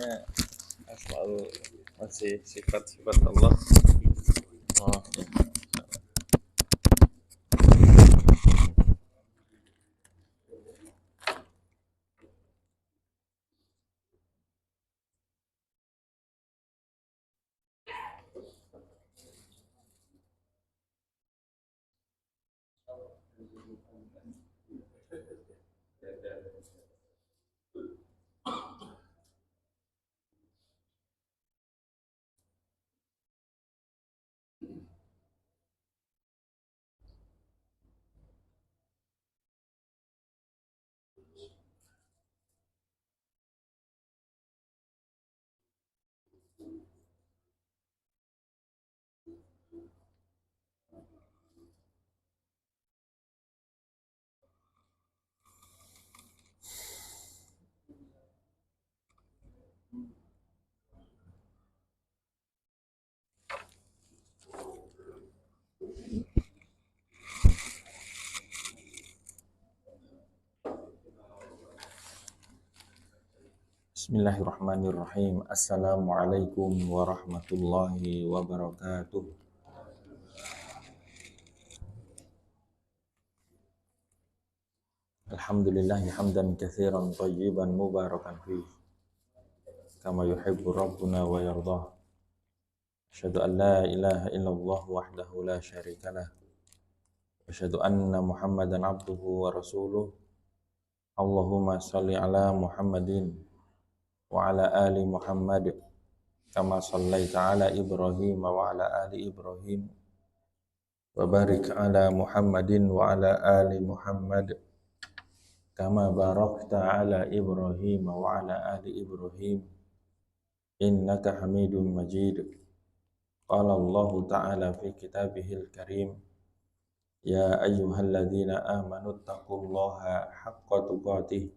biasanya selalu masih sifat-sifat Allah. Oh, Bismillahirrahmanirrahim. Assalamualaikum warahmatullahi wabarakatuh. Alhamdulillahi hamdan katsiran thayyiban mubarakan fihi kama yuhibbu rabbuna wa yardah. Asyhadu an la ilaha illallah wahdahu la syarikalah. Asyhadu anna Muhammadan abduhu wa rasuluh. Allahumma shalli ala Muhammadin wa ala ali Muhammad kama shallaita ala Ibrahim wa ala ali Ibrahim wa barik ala Muhammadin wa ala ali Muhammad kama barakta ala Ibrahim wa ala ali Ibrahim innaka Hamidum Majid. Qala Allah ta'ala fi kitabihil karim, ya ayyuhalladzina amanu taqullaha haqqa tuqatih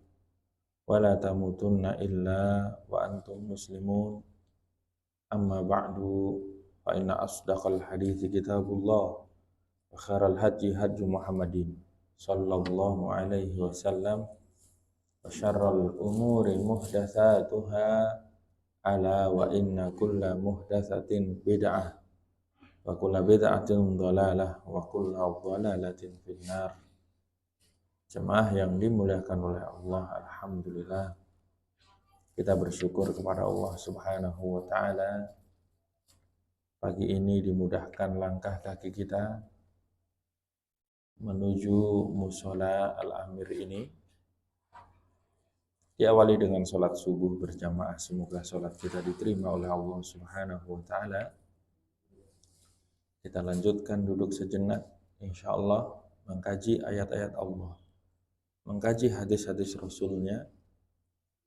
wa la tamutunna illa wa antum muslimun. Amma ba'du, fa inna asdaqal hadithi kitabullah wa khairal hadyi hadyu Muhammadin sallallahu alaihi wasallam wa syarral umuri muhdatsatuha ala wa inna kulla muhdatsatin bid'ah wa kulla bid'atin dhalalah wa kulla dhalalatin finnar. Jemaah yang dimuliakan oleh Allah, alhamdulillah kita bersyukur kepada Allah Subhanahu wa taala. Pagi ini dimudahkan langkah kaki kita menuju mushola Al-Amir ini. Diawali dengan sholat subuh berjamaah. Semoga sholat kita diterima oleh Allah Subhanahu wa taala. Kita lanjutkan duduk sejenak, insyaallah mengkaji ayat-ayat Allah, mengkaji hadis-hadis Rasulnya.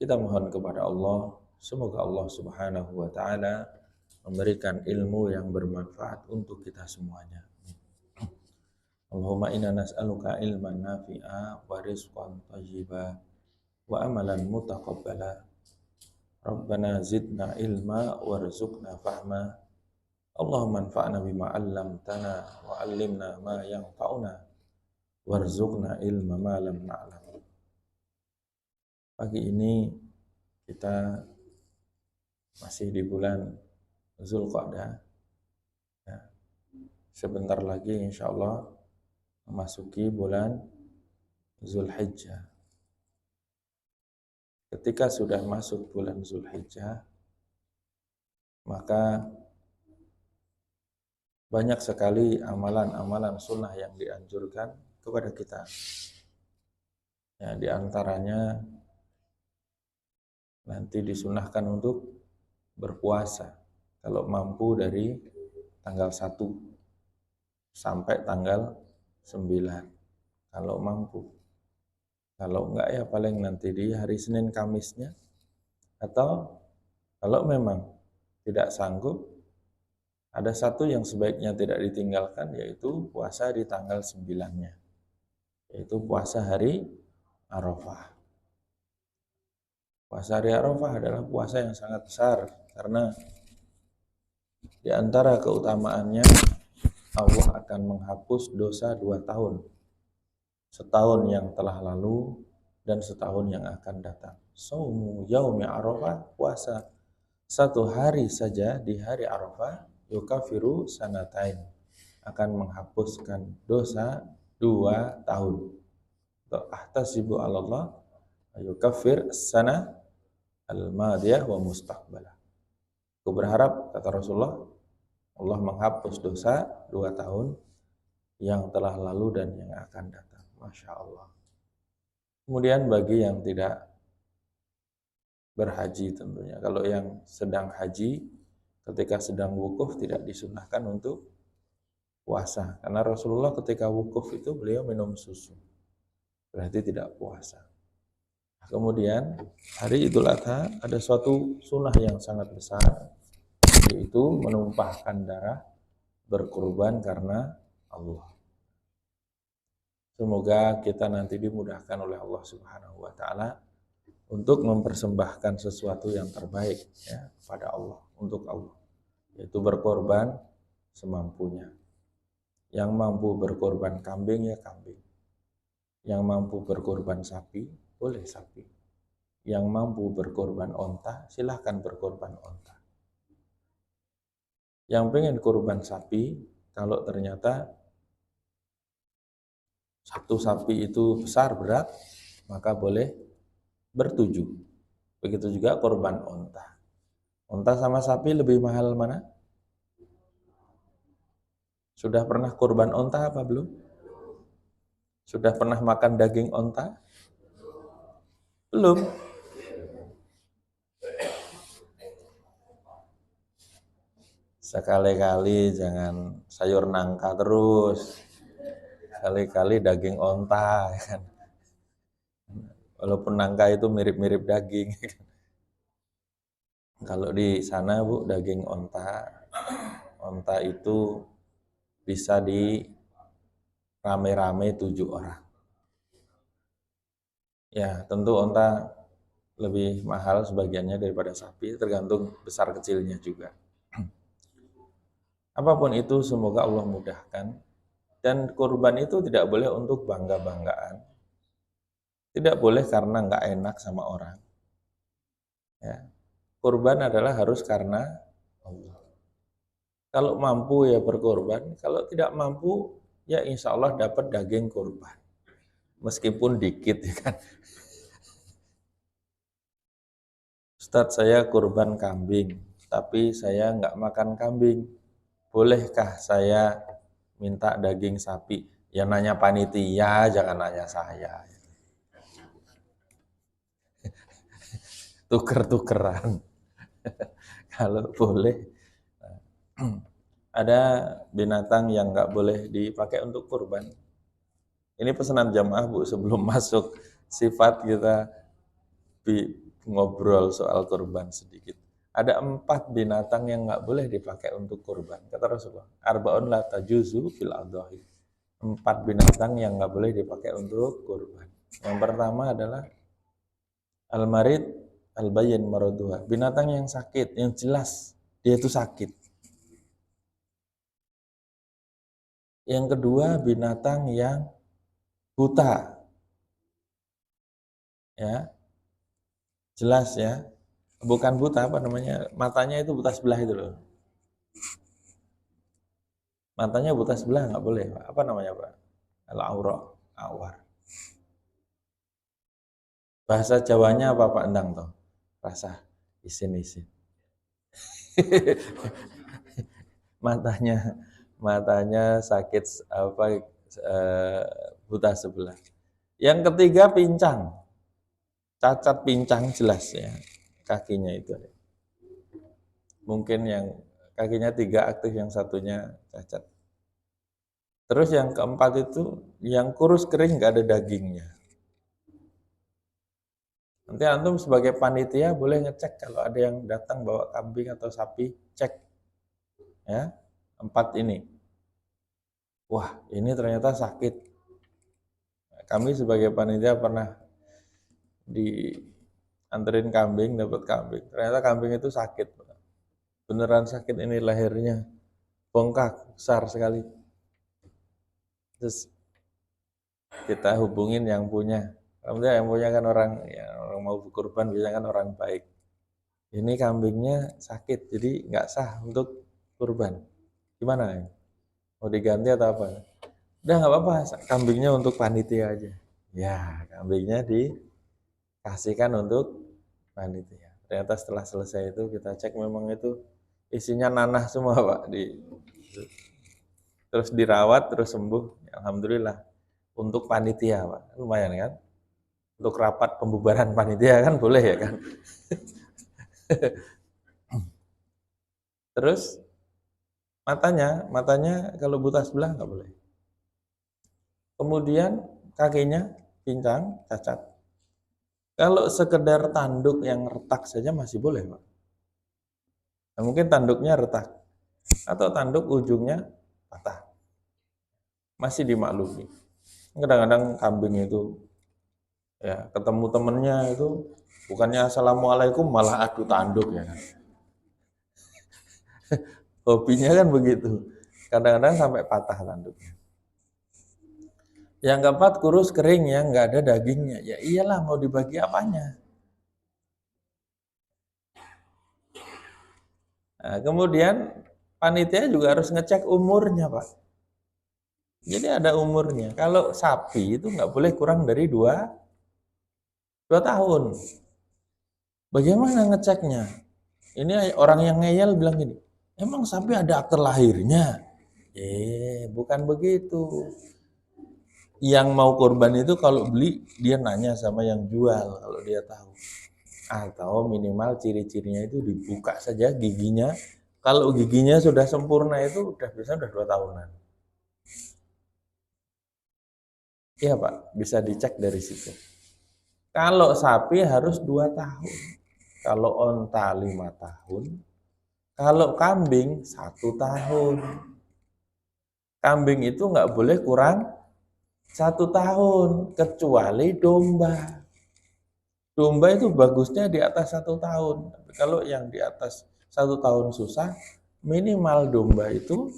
Kita mohon kepada Allah, semoga Allah Subhanahu wa taala memberikan ilmu yang bermanfaat untuk kita semuanya. Allahumma inna nas'aluka ilman nafi'a wa rizqan thayyiba wa amalan mutaqabbala. Rabbana zidna ilma warzuqna fahma. Allahumma anfa'na bima 'allamtana wa 'allimna ma yanfa'una warzuqna ilma ma lam na'lam. Pagi ini kita masih di bulan Zulqa'dah. Ya. Sebentar lagi insyaallah memasuki bulan Zulhijjah. Ketika sudah masuk bulan Zulhijjah, maka banyak sekali amalan-amalan sunnah yang dianjurkan kepada kita. Ya, di antaranya nanti disunahkan untuk berpuasa kalau mampu dari tanggal 1 sampai tanggal 9 kalau mampu. Kalau enggak ya paling nanti di hari Senin Kamisnya, atau kalau memang tidak sanggup, ada satu yang sebaiknya tidak ditinggalkan, yaitu puasa di tanggal 9-nya, yaitu puasa hari Arafah. Puasa hari Arafah adalah puasa yang sangat besar, karena di antara keutamaannya Allah akan menghapus dosa 2 tahun. Setahun yang telah lalu dan setahun yang akan datang. Saumu yaumi Arafah, puasa satu hari saja di hari Arafah, yukafiru sanatain, akan menghapuskan dosa 2 tahun. Ahtasibu Allah yukafir sana al-madiyah wa mustaqbalah. Aku berharap, kata Rasulullah, Allah menghapus dosa 2 tahun yang telah lalu dan yang akan datang. Masya Allah. Kemudian bagi yang tidak berhaji tentunya, kalau yang sedang haji, ketika sedang wukuf tidak disunahkan untuk puasa. Karena Rasulullah ketika wukuf itu beliau minum susu. Berarti tidak puasa. Kemudian hari Idul Adha ada suatu sunnah yang sangat besar, yaitu menumpahkan darah berkorban karena Allah. Semoga kita nanti dimudahkan oleh Allah Subhanahu wa taala untuk mempersembahkan sesuatu yang terbaik ya kepada Allah, untuk Allah, yaitu berkorban semampunya. Yang mampu berkorban kambing ya kambing. Yang mampu berkorban sapi, boleh sapi. Yang mampu berkorban onta, silahkan berkorban onta. Yang pengen korban sapi, kalau ternyata satu sapi itu besar berat, maka boleh bertujuh. Begitu juga korban onta. Onta sama sapi lebih mahal mana? Sudah pernah korban onta apa belum? Sudah pernah makan daging onta? Belum. Sekali-kali jangan sayur nangka terus. Sekali-kali daging onta kan. Walaupun nangka itu mirip-mirip daging. Kalau di sana Bu, daging onta itu bisa di rame-rame 7 orang. Ya, tentu onta lebih mahal sebagiannya daripada sapi, tergantung besar kecilnya juga. Apapun itu, semoga Allah mudahkan. Dan kurban itu tidak boleh untuk bangga-banggaan. Tidak boleh karena nggak enak sama orang. Ya. Kurban adalah harus karena Allah. Kalau mampu ya berkorban, kalau tidak mampu ya insya Allah dapat daging kurban. Meskipun dikit ya kan. Ustadz, saya kurban kambing, tapi saya nggak makan kambing. Bolehkah saya minta daging sapi? Ya nanya panitia, jangan nanya saya. Tuker-tukeran. Kalau boleh. Ada binatang yang nggak boleh dipakai untuk kurban. Ini pesanan jamaah Bu, sebelum masuk sifat kita ngobrol soal kurban sedikit. Ada 4 binatang yang nggak boleh dipakai untuk kurban. Kata Rasulullah, arba'un la tajuzu fil adhahi. 4 binatang yang nggak boleh dipakai untuk kurban. Yang pertama adalah al-marid al-bayyin maraduha. Binatang yang sakit, yang jelas dia itu sakit. Yang kedua binatang yang buta. Ya. Jelas ya. Bukan buta, apa namanya? Matanya itu buta sebelah itu loh. Matanya buta sebelah nggak boleh, Pak. Apa namanya, Pak? Al-aura, awar. Bahasa Jawanya apa Pak Endang toh? Rasa isin-isin. matanya sakit apa buta sebelah. Yang ketiga pincang. Cacat pincang jelas ya. Kakinya itu. Mungkin yang kakinya 3 aktif, yang satunya cacat. Terus yang keempat itu yang kurus kering nggak ada dagingnya. Nanti antum sebagai panitia boleh ngecek kalau ada yang datang bawa kambing atau sapi, cek ya 4 ini. Wah ini ternyata sakit. Kami sebagai panitia pernah dianterin kambing, dapat kambing. Ternyata kambing itu sakit. Beneran sakit, ini lehernya bengkak besar sekali. Terus kita hubungin yang punya, Alhamdulillah yang punya kan orang mau kurban biasanya kan orang baik. Ini kambingnya sakit, jadi nggak sah untuk kurban. Gimana ya? Mau diganti atau apa? Udah nggak apa-apa, kambingnya untuk panitia aja. Ya, kambingnya dikasihkan untuk panitia. Ternyata setelah selesai itu kita cek memang itu isinya nanah semua Pak. Terus dirawat, terus sembuh. Alhamdulillah. Untuk panitia Pak, lumayan kan? Untuk rapat pembubaran panitia kan boleh ya kan? Terus matanya kalau buta sebelah nggak boleh. Kemudian kakinya pincang, cacat. Kalau sekedar tanduk yang retak saja masih boleh, Pak. Nah, mungkin tanduknya retak atau tanduk ujungnya patah. Masih dimaklumi. Kadang-kadang kambing itu ya ketemu temennya itu bukannya assalamualaikum malah adu tanduk ya kan. Hobinya kan begitu. Kadang-kadang sampai patah tanduknya. Yang keempat kurus kering ya, nggak ada dagingnya. Ya iyalah mau dibagi apanya. Nah, kemudian panitia juga harus ngecek umurnya Pak. Jadi ada umurnya. Kalau sapi itu nggak boleh kurang dari 2 tahun. Bagaimana ngeceknya? Ini orang yang ngeyel bilang gini, emang sapi ada akte lahirnya? Bukan begitu. Yang mau korban itu kalau beli dia nanya sama yang jual kalau dia tahu. Atau minimal ciri-cirinya itu dibuka saja giginya. Kalau giginya sudah sempurna itu biasanya udah 2 tahunan. Iya Pak, bisa dicek dari situ. Kalau sapi harus 2 tahun. Kalau onta 5 tahun. Kalau kambing 1 tahun. Kambing itu nggak boleh kurang 1 tahun, kecuali domba. Domba itu bagusnya di atas 1 tahun. Tapi kalau yang di atas 1 tahun susah, minimal domba itu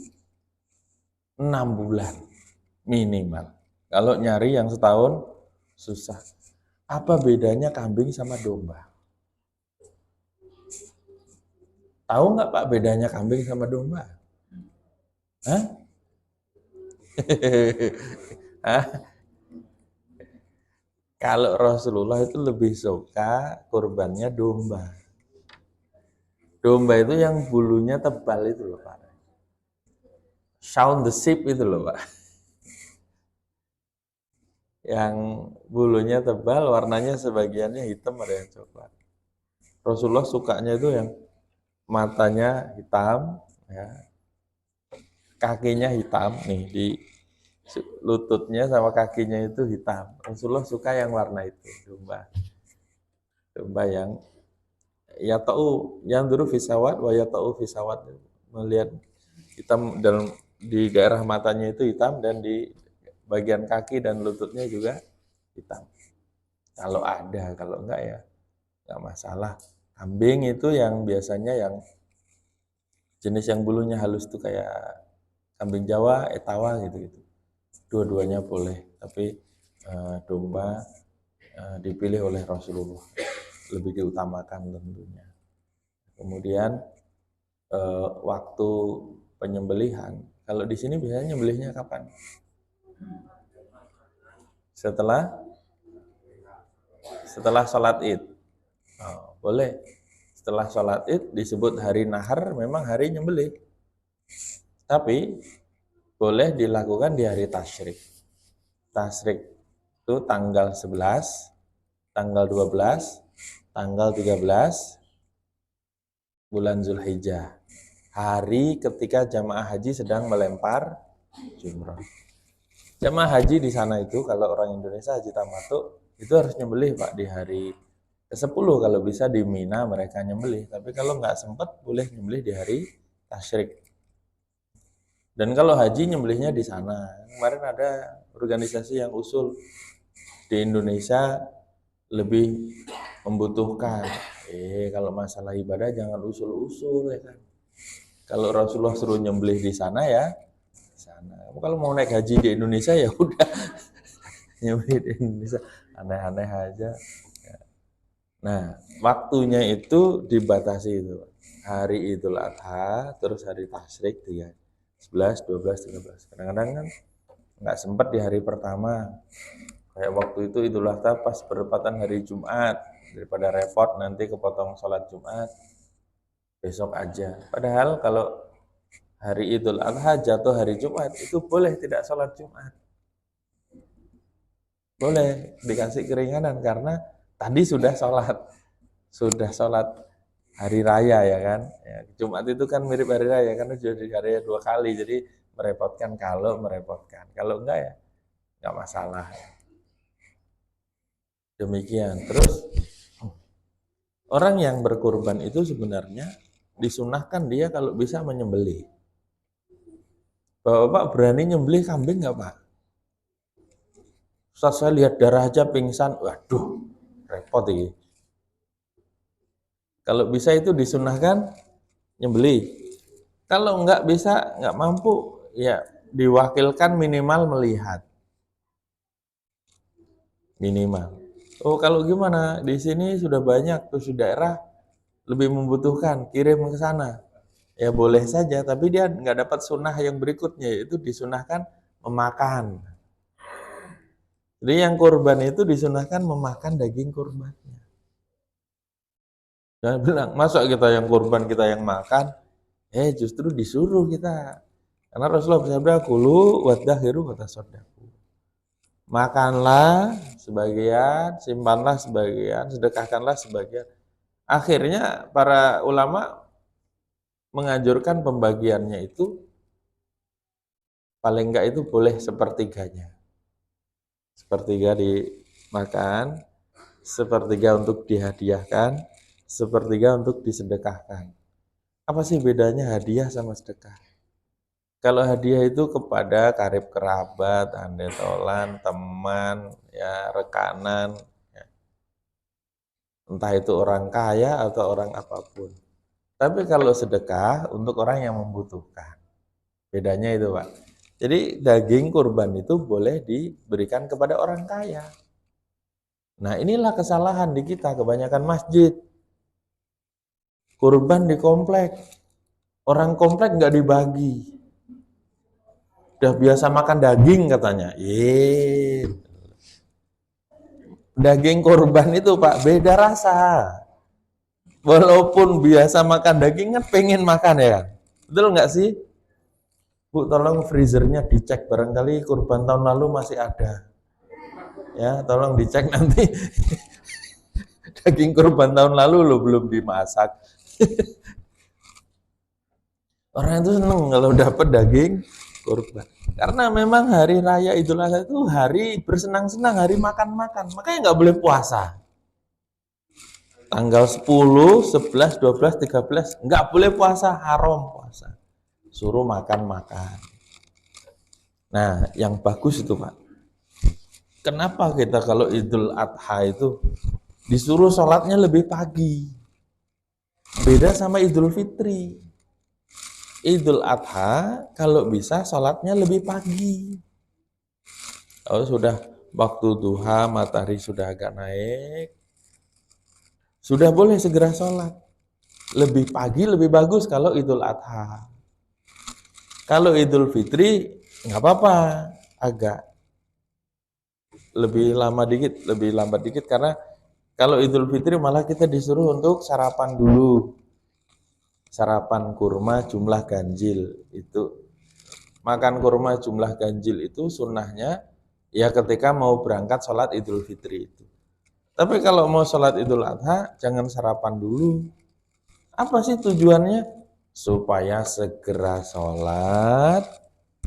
6 bulan. Minimal. Kalau nyari yang setahun susah. Apa bedanya kambing sama domba? Tahu nggak Pak bedanya kambing sama domba? Hah? Hah? Kalau Rasulullah itu lebih suka kurbannya domba. Domba itu yang bulunya tebal itu loh Pak. Shaun the sheep itu loh Pak. Yang bulunya tebal, warnanya sebagiannya hitam, ada yang coklat. Rasulullah sukanya itu yang matanya hitam, ya, kakinya hitam, nih di lututnya sama kakinya itu hitam. Rasulullah suka yang warna itu, domba. Domba yang ya tahu yang dulu fisawat, wa ya tahu fisawat, melihat hitam dalam di daerah matanya itu hitam dan di bagian kaki dan lututnya juga hitam. Kalau ada, kalau enggak ya enggak masalah. Kambing itu yang biasanya yang jenis yang bulunya halus itu kayak kambing Jawa, Etawa gitu-gitu. Dua-duanya boleh, tapi domba dipilih oleh Rasulullah, lebih diutamakan tentunya. Kemudian waktu penyembelihan, kalau di sini biasanya nyembelihnya kapan? Setelah sholat Id. Oh, boleh. Setelah sholat Id disebut hari nahar, memang hari nyembelih. Tapi boleh dilakukan di hari tasyrik. Tasyrik itu tanggal 11, tanggal 12, tanggal 13 bulan Zulhijjah. Hari ketika jamaah haji sedang melempar jumrah. Jamaah haji di sana itu kalau orang Indonesia haji tamattu itu harus nyembelih Pak di hari ke-10, kalau bisa di Mina mereka nyembelih. Tapi kalau nggak sempat boleh nyembelih di hari tasyrik. Dan kalau haji nyembelihnya di sana. Kemarin ada organisasi yang usul di Indonesia lebih membutuhkan. Kalau masalah ibadah jangan usul-usul ya kan. Kalau Rasulullah suruh nyembelih di sana ya di sana. Kalau mau naik haji di Indonesia ya udah Nyembelih di Indonesia aneh-aneh aja. Nah, waktunya itu dibatasi itu. Hari Idul Adha, terus hari Tasyrik 3, 11, 12, 13. Kadang-kadang kan nggak sempat di hari pertama. Kayak waktu itu Idul Adha pas bertepatan hari Jumat, daripada repot nanti kepotong sholat Jumat, besok aja. Padahal kalau hari Idul Adha jatuh hari Jumat, itu boleh tidak sholat Jumat. Boleh dikasih keringanan karena tadi sudah sholat hari raya ya kan. Ya, Jumat itu kan mirip hari raya karena sudah di hari raya 2 kali, jadi merepotkan kalau merepotkan. Kalau enggak ya enggak masalah. Demikian. Terus orang yang berkurban itu sebenarnya disunahkan dia kalau bisa menyembelih. Bapak berani nyembelih kambing nggak Pak? Saat saya lihat darah aja pingsan, waduh repot ini. Kalau bisa itu disunahkan nyembelih. Kalau nggak bisa, nggak mampu, ya diwakilkan minimal melihat. Minimal. Oh kalau gimana? Di sini sudah banyak tuh daerah lebih membutuhkan, kirim ke sana. Ya boleh saja, tapi dia nggak dapat sunnah yang berikutnya, yaitu disunahkan memakan. Jadi yang kurban itu disunahkan memakan daging kurbannya. Jangan bilang, masa kita yang kurban, kita yang makan? Justru disuruh kita. Karena Rasulullah bersabda, kulu waddahiru watasaddaku. Makanlah sebagian, simpanlah sebagian, sedekahkanlah sebagian. Akhirnya para ulama menganjurkan pembagiannya itu paling enggak itu boleh sepertiganya. Sepertiga dimakan, sepertiga untuk dihadiahkan, sepertiga untuk disedekahkan. Apa sih bedanya hadiah sama sedekah? Kalau hadiah itu kepada karib kerabat, handetolan, teman, ya rekanan, ya. Entah itu orang kaya atau orang apapun. Tapi kalau sedekah untuk orang yang membutuhkan. Bedanya itu Pak. Jadi daging kurban itu boleh diberikan kepada orang kaya. Nah inilah kesalahan di kita, kebanyakan masjid. Kurban di komplek. Orang komplek nggak dibagi. Udah biasa makan daging katanya. Daging kurban itu Pak beda rasa. Walaupun biasa makan daging kan pengen makan ya kan. Betul nggak sih? Bu tolong freezernya dicek, barangkali kurban tahun lalu masih ada. Ya tolong dicek nanti. Daging kurban tahun lalu lo belum dimasak. Orang itu seneng kalau dapat daging kurban. Karena memang hari raya Idul Adha itu hari bersenang-senang, hari makan-makan. Makanya nggak boleh puasa. Tanggal 10, 11, 12, 13 nggak boleh puasa, haram puasa. Suruh makan-makan. Nah, yang bagus itu Pak. Kenapa kita kalau Idul Adha itu disuruh sholatnya lebih pagi? Beda sama Idul Fitri. Idul Adha kalau bisa sholatnya lebih pagi. Kalau sudah waktu duha, matahari sudah agak naik, sudah boleh segera sholat. Lebih pagi lebih bagus kalau Idul Adha. Kalau Idul Fitri nggak apa-apa, agak lebih lambat dikit karena kalau Idul Fitri malah kita disuruh untuk sarapan dulu. Sarapan kurma jumlah ganjil itu. Makan kurma jumlah ganjil itu sunnahnya ya ketika mau berangkat sholat Idul Fitri itu. Tapi kalau mau sholat Idul Adha jangan sarapan dulu. Apa sih tujuannya? Supaya segera sholat,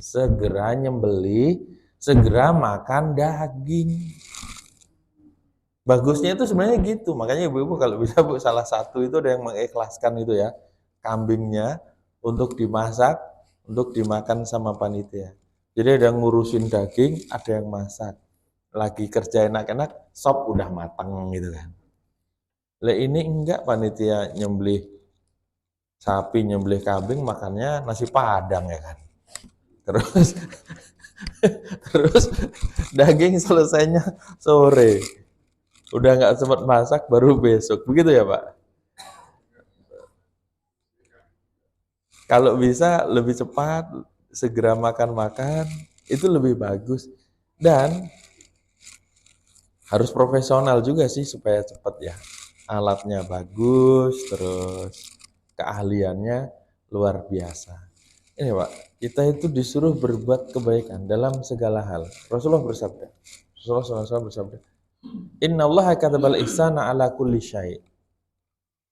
segera nyembelih, segera makan daging. Bagusnya itu sebenarnya gitu. Makanya ibu-ibu kalau bisa Bu, salah satu itu ada yang mengikhlaskan itu ya, kambingnya untuk dimasak, untuk dimakan sama panitia. Jadi ada yang ngurusin daging, ada yang masak. Lagi kerja enak-enak, sop udah matang gitu kan. Lah ini enggak, panitia nyembelih sapi, nyembelih kambing, makannya nasi padang ya kan. Terus Terus daging selesainya sore. Udah nggak sempat masak baru besok. Begitu ya Pak? Kalau bisa lebih cepat, segera makan-makan, itu lebih bagus. Dan harus profesional juga sih supaya cepat ya. Alatnya bagus, terus keahliannya luar biasa. Ini Pak, kita itu disuruh berbuat kebaikan dalam segala hal. Rasulullah SAW bersabda, Inna Allah katabal ihsana ala kulli syai'.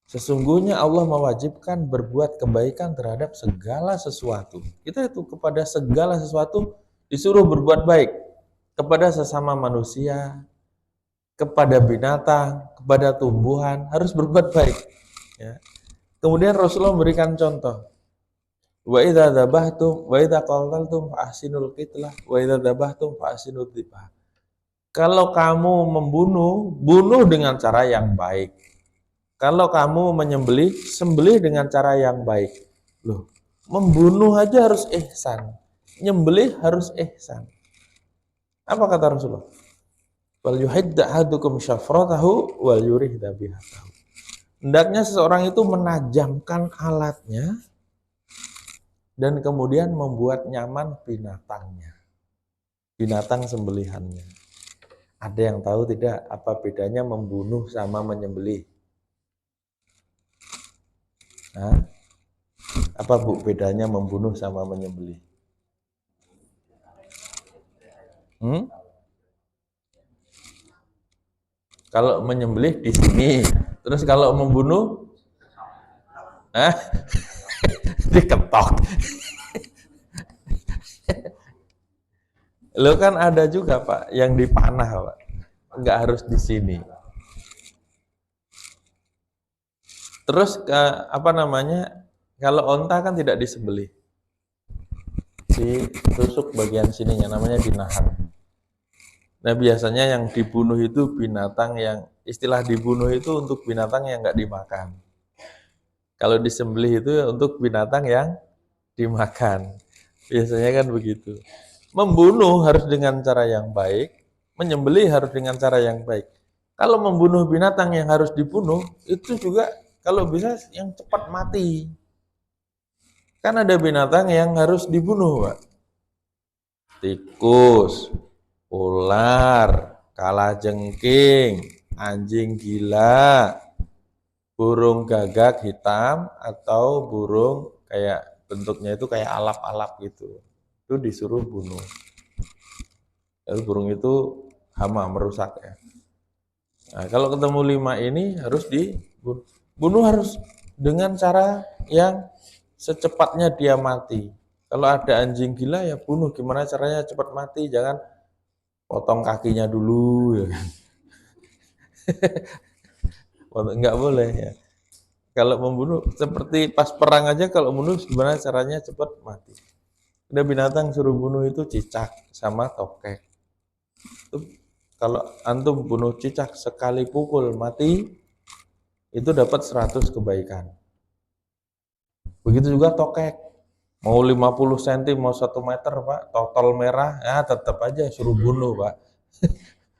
Sesungguhnya Allah mewajibkan berbuat kebaikan terhadap segala sesuatu. Kita itu kepada segala sesuatu disuruh berbuat baik. Kepada sesama manusia, kepada binatang, kepada tumbuhan, harus berbuat baik. Ya. Kemudian Rasulullah memberikan contoh. Wa idza dzabhtum wa idza qataltum fa ahsinul qitlah wa idza dzabhtum fa ahsinul dzibhah. Kalau kamu membunuh, bunuh dengan cara yang baik. Kalau kamu menyembelih, sembelih dengan cara yang baik. Loh, membunuh aja harus ihsan. Nyembelih harus ihsan. Apa kata Rasulullah? Wal yuhidda ahadukum syafratahu wal yurih dabihatahu. Hendaknya seseorang itu menajamkan alatnya dan kemudian membuat nyaman binatangnya. Binatang sembelihannya. Ada yang tahu tidak apa bedanya membunuh sama menyembelih? Hah? Apa Bu bedanya membunuh sama menyembelih? Kalau menyembelih di sini, terus kalau membunuh, diketok. Lo kan ada juga Pak yang dipanah Pak, nggak harus di sini. Terus apa namanya? Kalau onta kan tidak disembelih, ditusuk bagian sininya, namanya dinahan. Nah biasanya yang dibunuh itu binatang yang, istilah dibunuh itu untuk binatang yang nggak dimakan. Kalau disembelih itu untuk binatang yang dimakan. Biasanya kan begitu. Membunuh harus dengan cara yang baik, menyembelih harus dengan cara yang baik. Kalau membunuh binatang yang harus dibunuh, itu juga kalau bisa yang cepat mati. Kan ada binatang yang harus dibunuh, Pak. Tikus, ular, kalajengking, anjing gila, burung gagak hitam, atau burung kayak bentuknya itu kayak alap-alap gitu. Itu disuruh bunuh. Lalu burung itu hama, merusak ya. Nah, kalau ketemu 5 ini harus dibunuh, harus dengan cara yang secepatnya dia mati. Kalau ada anjing gila ya bunuh, gimana caranya cepat mati, jangan potong kakinya dulu ya. Enggak boleh ya. Kalau membunuh seperti pas perang aja, kalau membunuh gimana caranya cepat mati. Ada binatang suruh bunuh itu cicak sama tokek. Itu kalau antum bunuh cicak sekali pukul mati, itu dapat 100 kebaikan. Begitu juga tokek. Mau 50 cm, mau 1 meter, Pak, total merah, ya tetap aja suruh bunuh, Pak.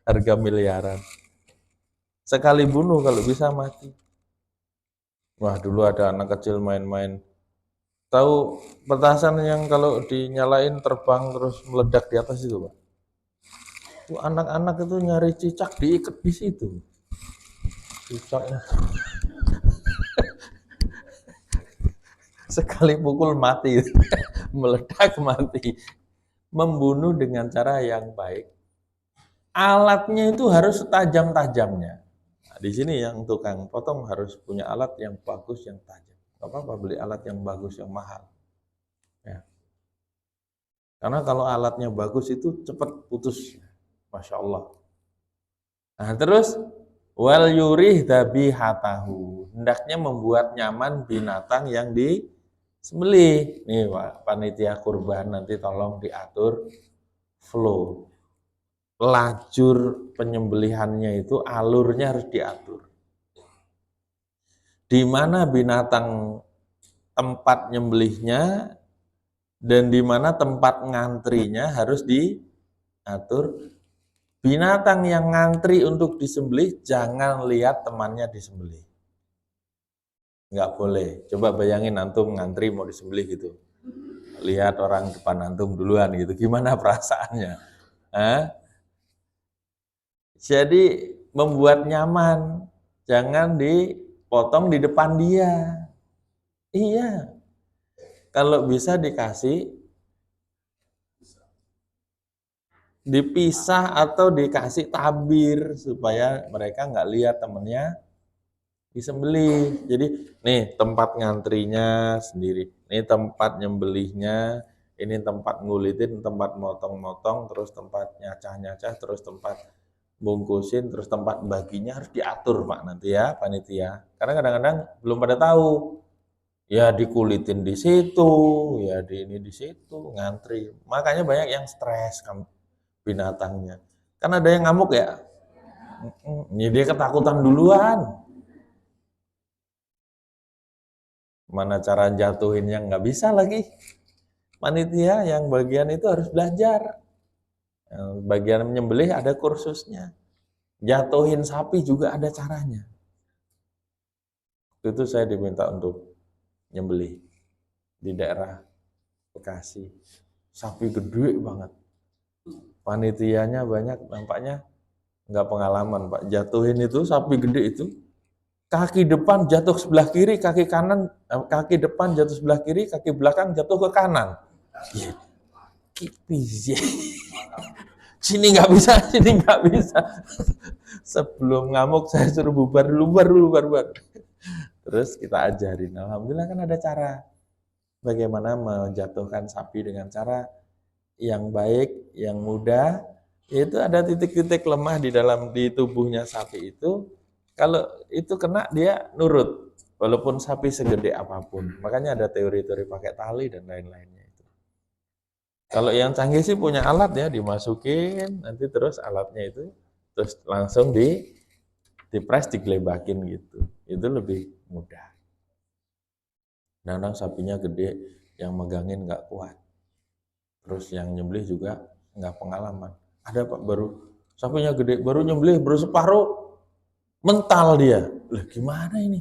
Harga miliaran. Sekali bunuh kalau bisa mati. Wah, dulu ada anak kecil main-main. Tahu petasan yang kalau dinyalain terbang terus meledak di atas itu, Pak? Itu anak-anak itu nyari cicak diikat di situ. Cicaknya sekali pukul mati, meledak mati. Membunuh dengan cara yang baik. Alatnya itu harus tajam-tajamnya. Nah, di sini yang tukang potong harus punya alat yang bagus, yang tajam. Gak apa-apa beli alat yang bagus, yang mahal. Ya. Karena kalau alatnya bagus itu cepat putus. Masya Allah. Nah terus, wal yurih dabihatahu. Hendaknya membuat nyaman binatang yang disembelih. Nih Pak, panitia kurban nanti tolong diatur flow. Lajur penyembelihannya itu alurnya harus diatur. Di mana binatang tempat nyembelihnya, dan di mana tempat ngantrinya harus diatur. Binatang yang ngantri untuk disembelih jangan lihat temannya disembelih. Nggak boleh. Coba bayangin antum ngantri mau disembelih gitu. Lihat orang depan antum duluan gitu. Gimana perasaannya? Hah? Jadi membuat nyaman. Jangan dipotong di depan dia. Iya. Kalau bisa dipisah atau dikasih tabir supaya mereka nggak lihat temennya disembelih. Jadi nih tempat ngantrinya sendiri, ini tempat nyembelihnya, ini tempat ngulitin, tempat motong-motong, terus tempat nyacah-nyacah, terus tempat bungkusin, terus tempat baginya harus diatur Pak nanti ya panitia. Karena kadang-kadang belum pada tahu. Ya dikulitin di situ, ya di situ, ngantri. Makanya banyak yang stres binatangnya. Kan ada yang ngamuk ya, ya dia ketakutan duluan. Mana cara jatuhinnya nggak bisa lagi. Panitia yang bagian itu harus belajar. Bagian menyembelih ada kursusnya. Jatuhin sapi juga ada caranya. Itu saya diminta untuk nyembelih di daerah Bekasi. Sapi gede banget. Panitianya banyak, nampaknya nggak pengalaman Pak. Jatuhin itu sapi gede itu, kaki depan jatuh sebelah kiri, kaki kanan, kaki depan jatuh sebelah kiri, kaki belakang jatuh ke kanan. Sini nggak bisa, sini nggak bisa. Sebelum ngamuk saya suruh bubar dulu, bubar. Terus kita ajarin, alhamdulillah kan ada cara bagaimana menjatuhkan sapi dengan cara yang baik, yang mudah. Itu ada titik-titik lemah di tubuhnya sapi itu. Kalau itu kena dia nurut, walaupun sapi segede apapun. Makanya ada teori-teori pakai tali dan lain-lainnya itu. Kalau yang canggih sih punya alat ya, dimasukin nanti terus alatnya itu terus langsung dipres digelebakin gitu. Itu lebih mudah. Kadang sapinya gede, yang megangin nggak kuat. Terus yang nyembelih juga nggak pengalaman. Ada Pak baru sapinya gede, baru nyembelih, baru separuh, mental dia. Lah gimana ini?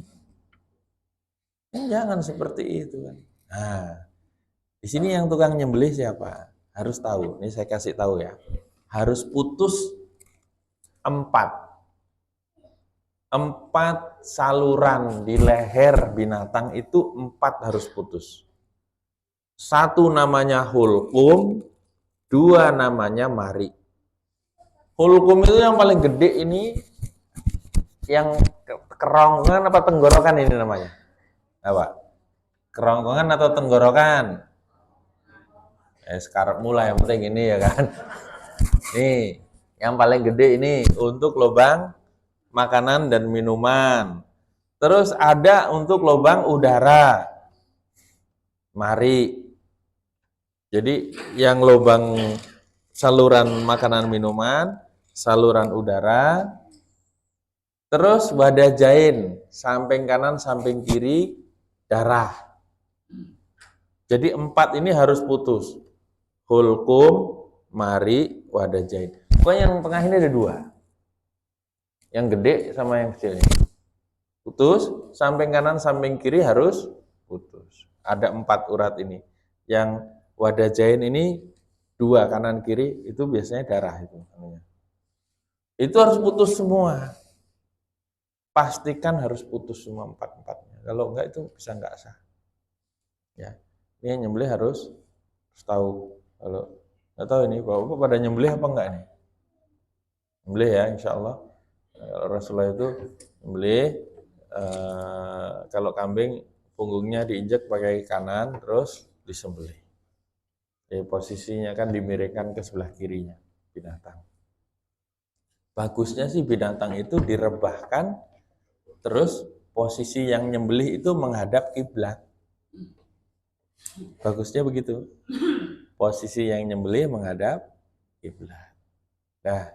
Jangan seperti itu kan. Nah, di sini yang tukang nyembelih siapa? Harus tahu. Ini saya kasih tahu ya. Harus putus 4 saluran di leher binatang itu 4 harus putus. 1 namanya hulkum, 2 namanya mari. Hulkum itu yang paling gede ini, yang kerongkongan apa tenggorokan ini namanya? Apa? Kerongkongan atau tenggorokan? Sekarang mulai yang penting ini ya kan. Nih, yang paling gede ini untuk lubang makanan dan minuman. Terus ada untuk lubang udara. Mari. Jadi yang lubang saluran makanan minuman, saluran udara, terus wadah jain, samping kanan, samping kiri, darah. Jadi 4 ini harus putus. Hulkum, mari, wadah jain. Pokoknya yang tengah ini ada 2. Yang gede sama yang kecil ini. Putus, samping kanan, samping kiri harus putus. Ada 4 urat ini. Yang wadah jain ini 2 kanan kiri, itu biasanya darah itu. Itu harus putus semua. Pastikan harus putus semua 4-4-nya. Kalau enggak itu bisa enggak sah. Ya, ini yang nyembelih harus tahu. Kalau enggak tahu ini Bapak pada nyembelih apa enggak nih? Nyembelih ya, insya Allah. Rasulullah itu nyembelih. Kalau kambing punggungnya diinjak pakai kanan, terus disembelih. Posisinya kan dimiringkan ke sebelah kirinya binatang. Bagusnya sih binatang itu direbahkan, terus posisi yang nyembelih itu menghadap kiblat. Bagusnya begitu. Posisi yang nyembelih menghadap kiblat. Nah,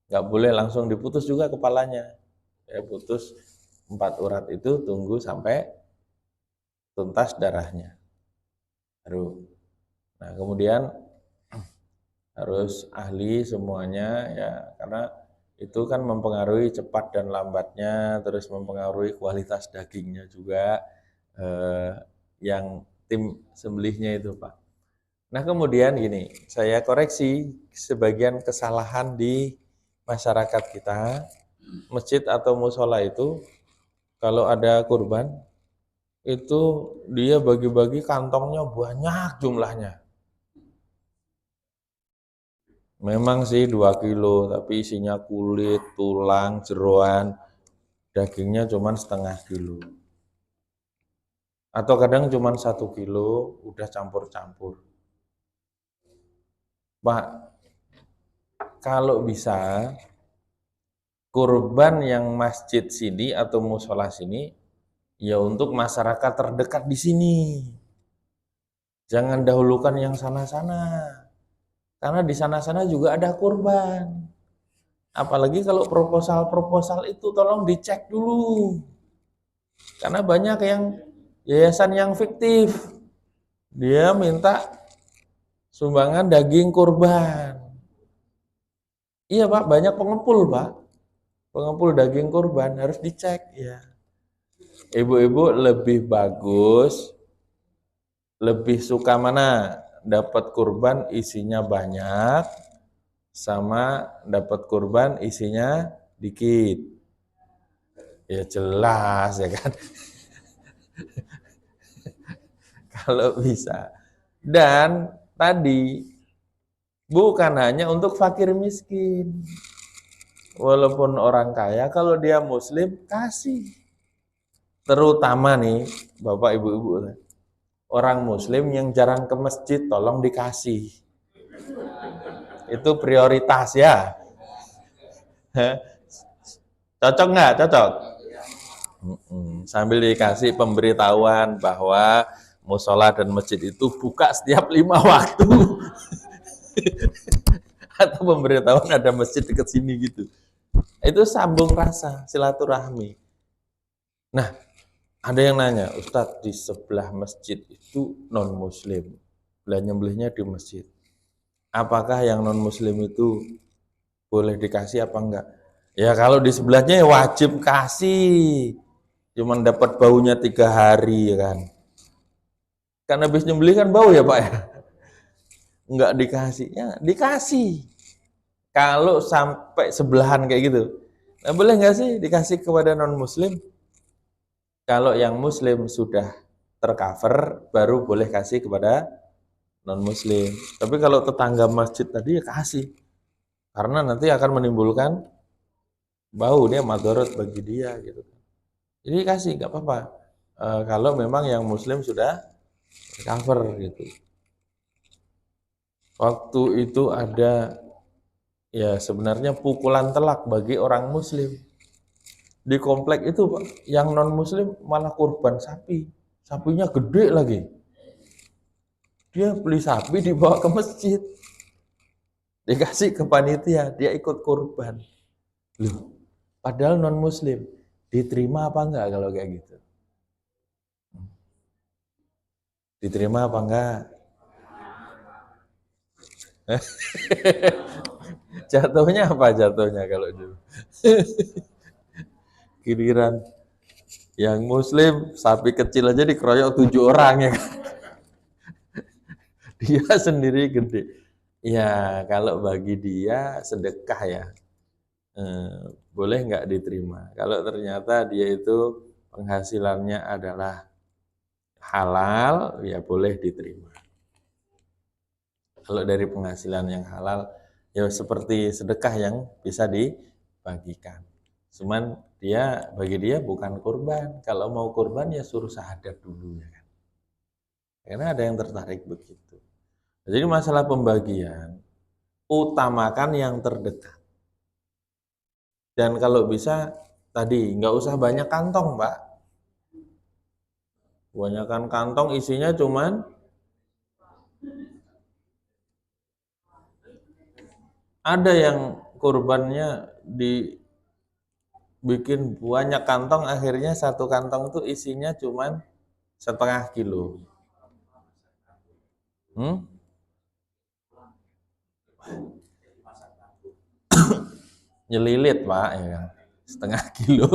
nggak boleh langsung diputus juga kepalanya. Putus 4 urat itu, tunggu sampai tuntas darahnya. Baru Nah, kemudian harus ahli semuanya ya, karena itu kan mempengaruhi cepat dan lambatnya, terus mempengaruhi kualitas dagingnya juga, yang tim sembelihnya itu Pak. Nah kemudian gini, saya koreksi sebagian kesalahan di masyarakat kita, masjid atau musola itu kalau ada kurban, itu dia bagi-bagi kantongnya banyak jumlahnya. Memang sih 2 kilo, tapi isinya kulit, tulang, jeroan, dagingnya cuma setengah kilo. Atau kadang cuma 1 kilo, udah campur-campur. Pak, kalau bisa, kurban yang masjid sini atau musola sini, ya untuk masyarakat terdekat di sini. Jangan dahulukan yang sana-sana. Karena di sana-sana juga ada kurban. Apalagi kalau proposal-proposal itu tolong dicek dulu. Karena banyak yang yayasan yang fiktif. Dia minta sumbangan daging kurban. Iya Pak, banyak pengepul Pak. Pengepul daging kurban harus dicek ya. Ibu-ibu lebih bagus, lebih suka mana? Dapat kurban isinya banyak sama dapat kurban isinya dikit. Ya jelas ya kan. Kalau bisa. Dan tadi bukan hanya untuk fakir miskin. Walaupun orang kaya, kalau dia muslim kasih. Terutama nih, Bapak Ibu-ibu, orang muslim yang jarang ke masjid tolong dikasih. Itu prioritas ya. Cocok nggak? Cocok. Sambil dikasih pemberitahuan bahwa musola dan masjid itu buka setiap 5 waktu. Atau pemberitahuan ada masjid dekat sini gitu. Itu sambung rasa, silaturahmi. Nah, ada yang nanya, Ustadz di sebelah masjid itu non muslim, nyembelihnya di masjid. Apakah yang non muslim itu boleh dikasih apa enggak? Ya kalau di sebelahnya ya wajib kasih. Cuman dapat baunya 3 hari ya kan. Karena habis nyembelih kan bau ya Pak ya. Enggak dikasih, ya dikasih. Kalau sampai sebelahan kayak gitu. Nah, boleh nggak sih dikasih kepada non muslim? Kalau yang muslim sudah tercover, baru boleh kasih kepada non muslim. Tapi kalau tetangga masjid tadi ya kasih. Karena nanti akan menimbulkan bau, dia madorot bagi dia gitu. Jadi kasih nggak apa-apa. Kalau memang yang muslim sudah cover gitu. Waktu itu ada ya sebenarnya pukulan telak bagi orang muslim. Di komplek itu Pak, yang non muslim malah kurban sapi. Sapinya gede lagi. Dia beli sapi dibawa ke masjid. Dikasih ke panitia, dia ikut kurban. Loh, padahal non muslim. Diterima apa enggak kalau kayak gitu? Diterima apa enggak? Jatuhnya apa jatuhnya kalau dulu? Giliran yang muslim sapi kecil aja dikeroyok 7 orang ya kan? Dia sendiri gede. Ya kalau bagi dia sedekah ya, boleh nggak diterima. Kalau ternyata dia itu penghasilannya adalah halal, ya boleh diterima. Kalau dari penghasilan yang halal, ya seperti sedekah yang bisa dibagikan. Cuman dia bagi dia bukan kurban. Kalau mau kurban ya suruh syahadat dulu ya kan. Karena ada yang tertarik begitu. Jadi masalah pembagian, utamakan yang terdekat. Dan kalau bisa tadi nggak usah banyak kantong, Pak. Kebanyakan kantong isinya cuman ada yang kurbannya dibikin banyak kantong, akhirnya satu kantong itu isinya cuman 1/2 kilo. Nyelilit Pak, ya kan? Setengah kilo.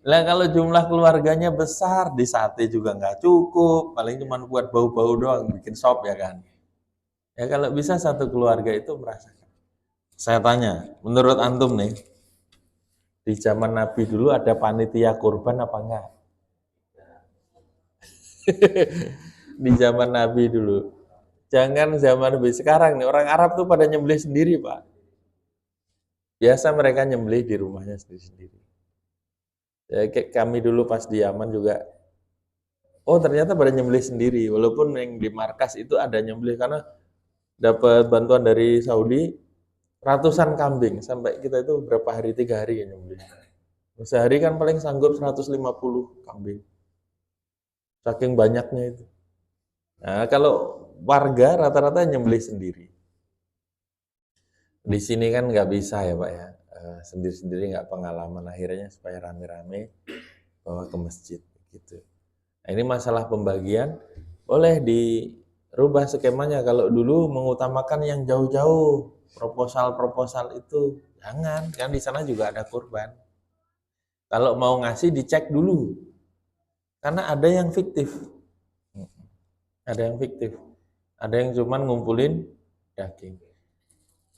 Lah kalau jumlah keluarganya besar, di sate juga nggak cukup, paling cuma buat bau-bau doang, bikin sop ya kan. Ya kalau bisa satu keluarga itu merasakan. Saya tanya, menurut antum nih, di zaman Nabi dulu ada panitia kurban apa enggak? Di zaman Nabi dulu. Jangan zaman Nabi sekarang nih, orang Arab tuh pada nyembelih sendiri, Pak. Biasa mereka nyembelih di rumahnya sendiri-sendiri. Ya, kayak kami dulu pas di Yaman juga, oh ternyata pada nyembelih sendiri, walaupun yang di markas itu ada nyembelih karena dapat bantuan dari Saudi ratusan kambing, sampai kita itu berapa hari, 3 hari ya nyembelih. Sehari kan paling sanggup 150 kambing, saking banyaknya itu. Nah kalau warga rata-rata nyembelih sendiri. Di sini kan nggak bisa ya Pak ya, sendiri-sendiri nggak pengalaman, akhirnya supaya rame-rame bawa ke masjid gitu. Nah, ini masalah pembagian, boleh dirubah skemanya. Kalau dulu mengutamakan yang jauh-jauh, proposal-proposal itu jangan, kan di sana juga ada kurban. Kalau mau ngasih dicek dulu, karena ada yang fiktif, ada yang fiktif, ada yang cuman ngumpulin daging.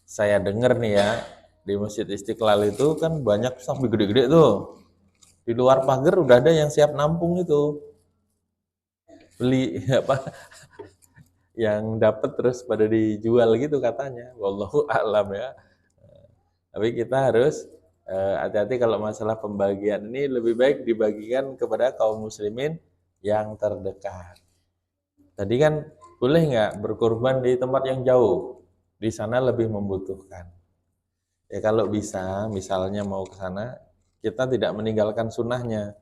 Saya dengar nih ya, di Masjid Istiqlal itu kan banyak sapi gede-gede tuh. Di luar pagar udah ada yang siap nampung itu. Beli apa yang dapat terus pada dijual gitu katanya. Wallahu a'lam ya. Tapi kita harus hati-hati kalau masalah pembagian ini, lebih baik dibagikan kepada kaum muslimin yang terdekat. Tadi kan boleh nggak berkorban di tempat yang jauh? Di sana lebih membutuhkan. Ya kalau bisa, misalnya mau ke sana, kita tidak meninggalkan sunnahnya.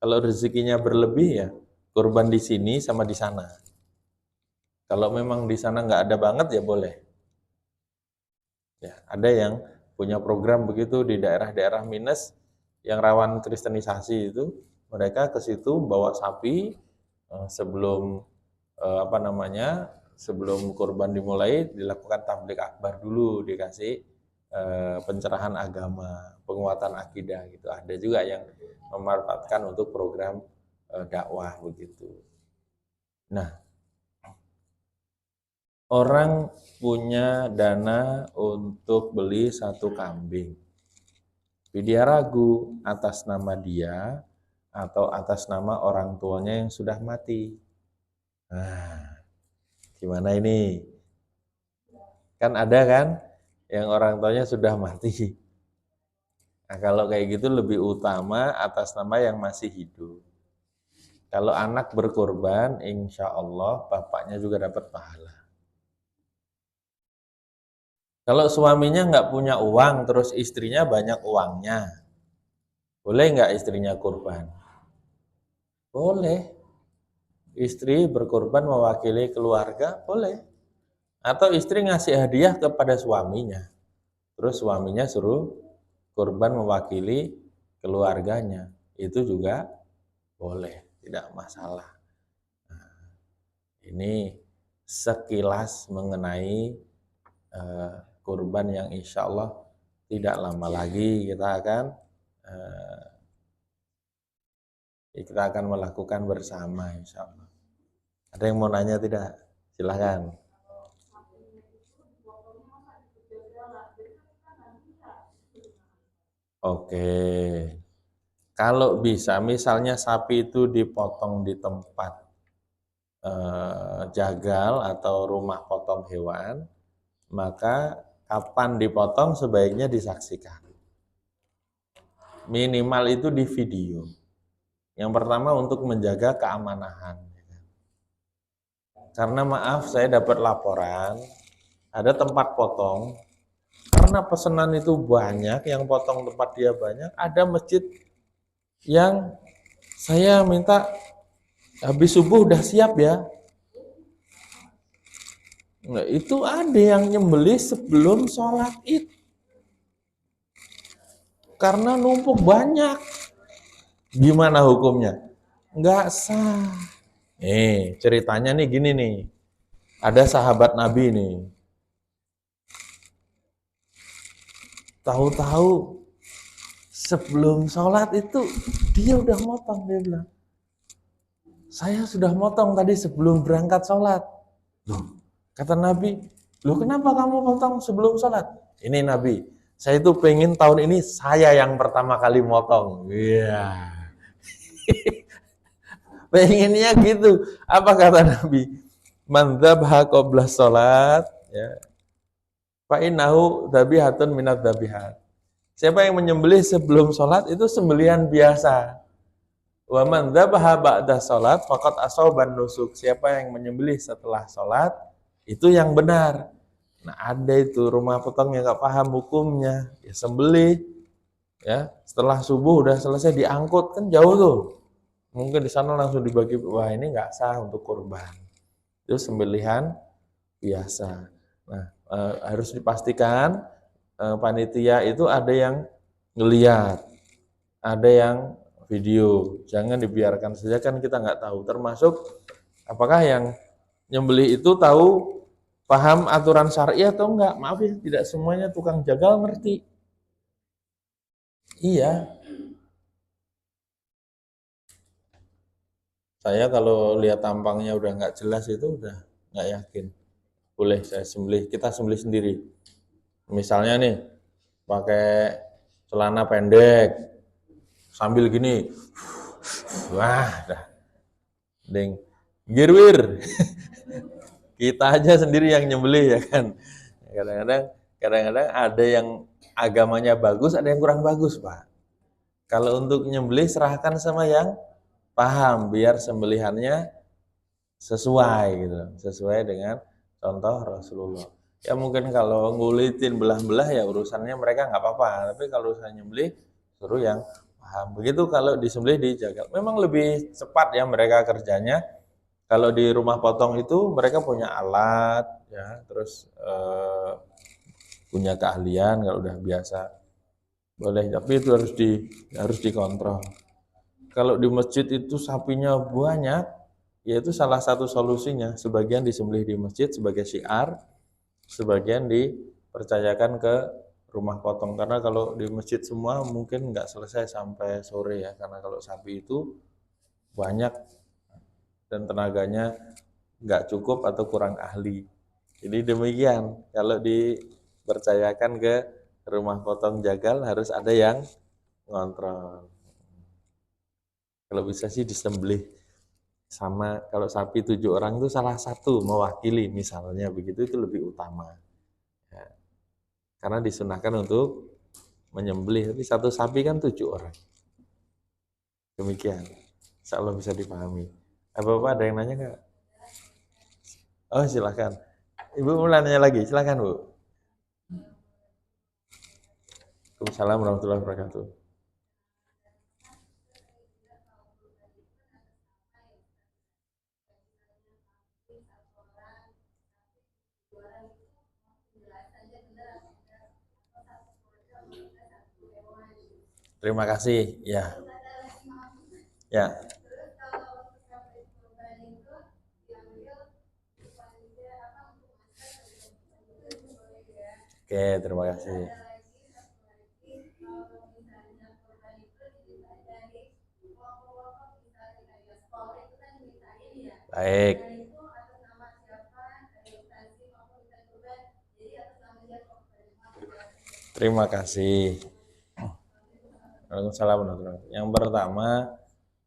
Kalau rezekinya berlebih ya, kurban di sini sama di sana. Kalau memang di sana nggak ada banget ya boleh. Ya, ada yang punya program begitu di daerah-daerah minus yang rawan kristenisasi itu, mereka ke situ bawa sapi sebelum apa namanya, sebelum kurban dimulai dilakukan tablik akbar dulu, dikasih pencerahan agama, penguatan akidah gitu. Ada juga yang memanfaatkan untuk program dakwah begitu. Nah, orang punya dana untuk beli satu kambing, tapi dia ragu atas nama dia atau atas nama orang tuanya yang sudah mati. Nah, gimana ini? Kan ada kan yang orang tuanya sudah mati. Nah, kalau kayak gitu lebih utama atas nama yang masih hidup. Kalau anak berkorban, insya Allah bapaknya juga dapat pahala. Kalau suaminya nggak punya uang, terus istrinya banyak uangnya, boleh nggak istrinya kurban? Boleh. Istri berkorban mewakili keluarga, boleh. Atau istri ngasih hadiah kepada suaminya, terus suaminya suruh kurban mewakili keluarganya, itu juga boleh, tidak masalah. Nah, ini sekilas mengenai kurban yang insya Allah tidak lama lagi kita akan melakukan bersama insya Allah. Ada yang mau nanya tidak? Silahkan. Oke. Kalau bisa, misalnya sapi itu dipotong di tempat jagal atau rumah potong hewan, maka kapan dipotong sebaiknya disaksikan. Minimal itu di video. Yang pertama untuk menjaga keamanan. Karena maaf, saya dapat laporan, ada tempat potong, karena pesanan itu banyak, yang potong tempat dia banyak, ada masjid yang saya minta habis subuh udah siap ya. Nah, itu ada yang nyembelih sebelum sholat id. Karena numpuk banyak. Gimana hukumnya? Nggak sah. Ceritanya nih gini nih. Ada sahabat Nabi nih. Tahu-tahu sebelum sholat itu dia udah motong, dia bilang, saya sudah motong tadi sebelum berangkat sholat. Loh, kata Nabi, loh kenapa kamu potong sebelum sholat? Ini Nabi, saya itu pengen tahun ini saya yang pertama kali motong. Iya. Pengennya gitu. Apa kata Nabi? Man dzabha qabla sholat, ya. Fa innahu dzabihatun minadz dzabihat. Siapa yang menyembelih sebelum sholat itu sembelihan biasa. Wa man dzabaha ba'da sholat faqad asoban nusuk. Siapa yang menyembelih setelah sholat itu yang benar. Nah ada itu rumah potong yang nggak paham hukumnya, ya sembelih, ya setelah subuh udah selesai diangkut kan jauh tuh. Mungkin di sana langsung dibagi, wah ini nggak sah untuk kurban. Itu sembelihan biasa. Nah harus dipastikan panitia itu ada yang ngeliat, ada yang video, jangan dibiarkan saja kan kita nggak tahu. Termasuk apakah yang nyembelih itu tahu paham aturan syar'i atau enggak? Maaf ya, tidak semuanya tukang jagal ngerti. Iya, saya kalau lihat tampangnya udah nggak jelas itu udah nggak yakin. Boleh saya sembelih, kita sembelih sendiri. Misalnya nih, pakai celana pendek, sambil gini, wah, dah, ding, girwir, kita aja sendiri yang nyembelih ya kan. Kadang-kadang ada yang agamanya bagus, ada yang kurang bagus, Pak. Kalau untuk nyembelih serahkan sama yang paham, biar sembelihannya sesuai gitu, sesuai dengan contoh Rasulullah. Ya mungkin kalau ngulitin belah-belah ya urusannya mereka nggak apa-apa, tapi kalau urusan nyembelih suruh yang paham. Begitu kalau disembelih dijaga. Memang lebih cepat ya mereka kerjanya. Kalau di rumah potong itu mereka punya alat ya, terus punya keahlian kalau udah biasa. Boleh, tapi itu harus dikontrol. Kalau di masjid itu sapinya banyak, ya itu salah satu solusinya. Sebagian disembelih di masjid sebagai syiar, sebagian dipercayakan ke rumah potong. Karena kalau di masjid semua mungkin nggak selesai sampai sore ya. Karena kalau sapi itu banyak dan tenaganya nggak cukup atau kurang ahli. Jadi demikian, kalau dipercayakan ke rumah potong jagal harus ada yang ngontrol. Kalau bisa sih disembelih sama, kalau sapi 7 orang itu salah satu mewakili misalnya begitu, itu lebih utama. Ya. Karena disunahkan untuk menyembelih, tapi satu sapi kan 7 orang. Demikian. Insya Allah bisa dipahami. Bapak ada yang nanya nggak? Oh silakan. Ibu mau nanya lagi, silakan Bu. Waalaikumsalam warahmatullahi wabarakatuh. Terima kasih. Ya. Ya. Oke, terima kasih. Baik. Terima kasih. Waalaikumsalam warahmatullahi wabarakatuh. Yang pertama,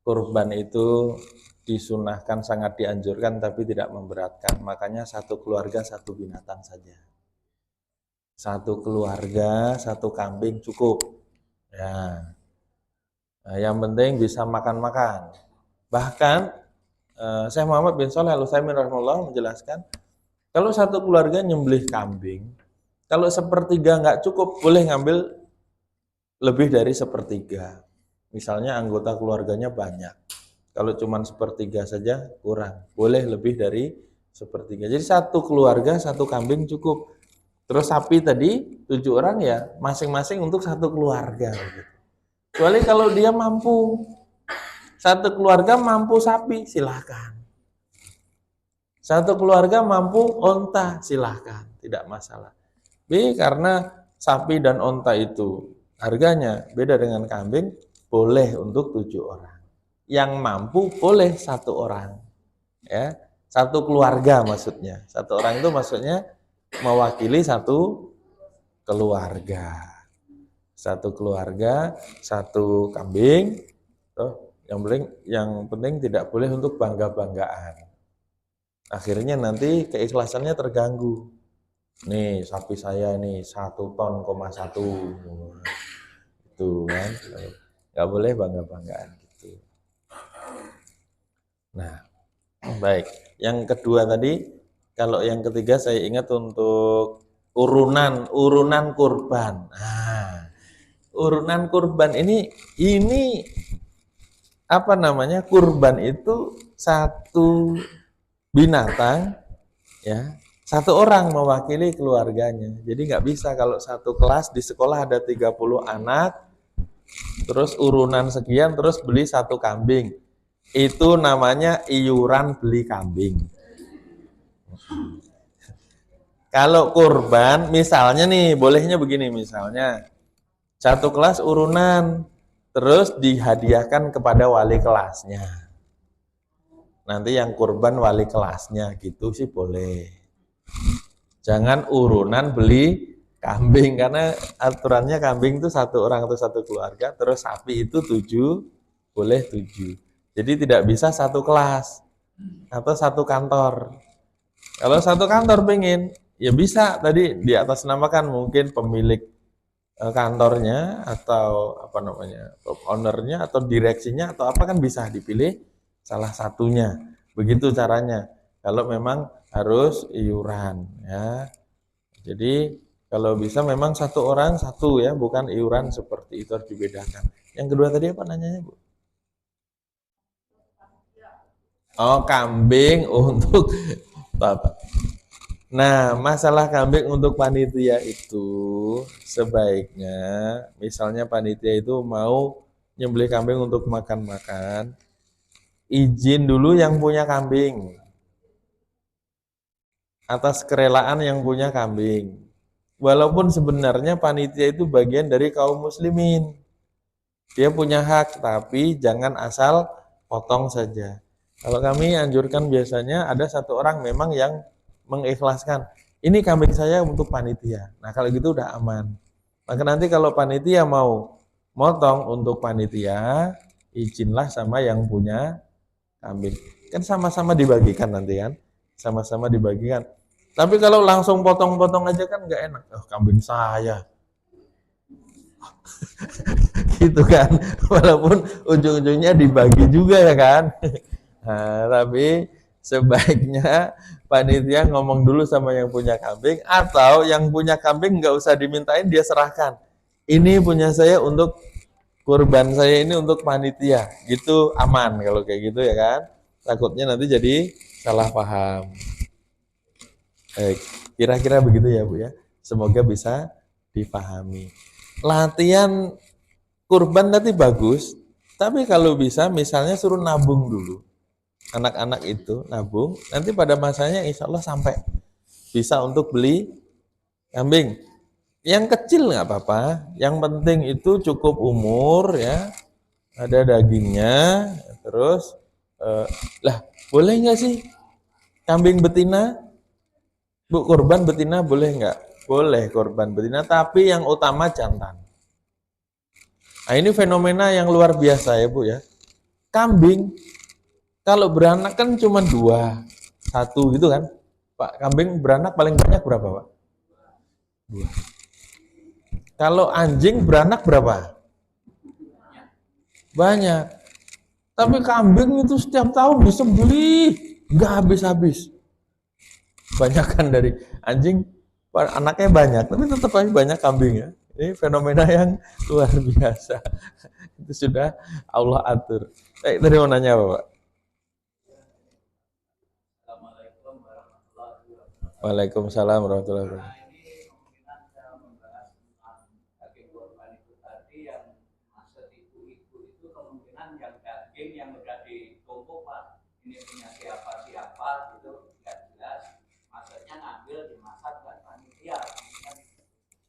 kurban itu disunahkan, sangat dianjurkan tapi tidak memberatkan. Makanya satu keluarga satu binatang saja. Satu keluarga satu kambing cukup. Ya. Nah, yang penting bisa makan-makan. Bahkan Syekh Muhammad bin Shalih Al-Utsaimin rahimahullah menjelaskan, kalau satu keluarga nyembelih kambing, kalau sepertiga nggak cukup, boleh ngambil lebih dari sepertiga. Misalnya anggota keluarganya banyak, kalau cuma sepertiga saja kurang, boleh lebih dari sepertiga. Jadi satu keluarga satu kambing cukup. Terus sapi tadi 7 orang ya masing-masing untuk satu keluarga. Kecuali kalau dia mampu, satu keluarga mampu sapi, silahkan. Satu keluarga mampu onta, silahkan, tidak masalah. B, karena sapi dan onta itu harganya beda dengan kambing, boleh untuk 7 orang. Yang mampu boleh 1 orang. Ya, satu keluarga maksudnya. 1 orang itu maksudnya mewakili satu keluarga. Satu keluarga, 1 kambing. Yang penting tidak boleh untuk bangga-banggaan. Akhirnya nanti keikhlasannya terganggu. Nih sapi saya nih 1,1 ton. Itu kan, nggak boleh bangga-banggaan gitu. Nah, baik. Yang kedua tadi, kalau yang ketiga saya ingat untuk urunan kurban. Nah, urunan kurban ini apa namanya? Kurban itu satu binatang, ya, 1 orang mewakili keluarganya. Jadi nggak bisa kalau satu kelas di sekolah ada 30 anak, terus urunan sekian, terus beli 1 kambing. Itu namanya iuran beli kambing. Kalau kurban, misalnya nih, bolehnya begini misalnya, 1 kelas urunan, terus dihadiahkan kepada wali kelasnya. Nanti yang kurban wali kelasnya gitu sih boleh. Jangan urunan beli kambing, karena aturannya kambing itu 1 orang atau 1 keluarga, terus sapi itu 7, boleh 7. Jadi tidak bisa 1 kelas atau 1 kantor. Kalau 1 kantor pengen, ya bisa tadi di atas namakan mungkin pemilik kantornya atau apa namanya, top ownernya atau direksinya atau apa, kan bisa dipilih salah satunya. Begitu caranya. Kalau memang harus iuran, ya. Jadi kalau bisa memang 1 orang 1 ya, bukan iuran seperti itu, harus dibedakan. Yang kedua tadi apa nanyanya, Bu? Oh, kambing untuk Bapak. Nah, masalah kambing untuk panitia itu sebaiknya misalnya panitia itu mau nyembelih kambing untuk makan-makan, izin dulu yang punya kambing atas kerelaan yang punya kambing. Walaupun sebenarnya panitia itu bagian dari kaum muslimin. Dia punya hak, tapi jangan asal potong saja. Kalau kami anjurkan biasanya ada 1 orang memang yang mengikhlaskan. Ini kambing saya untuk panitia. Nah kalau gitu udah aman. Maka nanti kalau panitia mau motong untuk panitia, izinlah sama yang punya kambing. Kan sama-sama dibagikan nanti kan. Sama-sama dibagikan. Tapi kalau langsung potong-potong aja kan nggak enak. Oh, kambing saya. Gitu kan. Walaupun ujung-ujungnya dibagi juga ya kan. Nah, tapi sebaiknya panitia ngomong dulu sama yang punya kambing, atau yang punya kambing nggak usah dimintain, dia serahkan. Ini punya saya untuk kurban, saya ini untuk panitia. Gitu aman kalau kayak gitu ya kan. Takutnya nanti jadi salah paham. Kira-kira begitu ya Bu ya. Semoga bisa dipahami. Latihan kurban tadi bagus, tapi kalau bisa misalnya suruh nabung dulu. Anak-anak itu nabung, nanti pada masanya insya Allah sampai bisa untuk beli kambing. Yang kecil nggak apa-apa, yang penting itu cukup umur ya, ada dagingnya, terus lah boleh nggak sih kambing betina, Bu, korban betina boleh nggak? Boleh korban betina, tapi yang utama jantan. Nah ini fenomena yang luar biasa ya Bu ya. Kambing kalau beranak kan cuma 2, 1 gitu kan. Pak, kambing beranak paling banyak berapa Pak? 2. Kalau anjing beranak berapa? Banyak. Tapi kambing itu setiap tahun disembelih, nggak habis-habis. Banyak kan dari anjing, anaknya banyak, tapi tetap aja banyak kambing ya. Ini fenomena yang luar biasa. Itu sudah Allah atur. Tadi mau nanya apa Pak? Waalaikumsalam warahmatullahi wabarakatuh.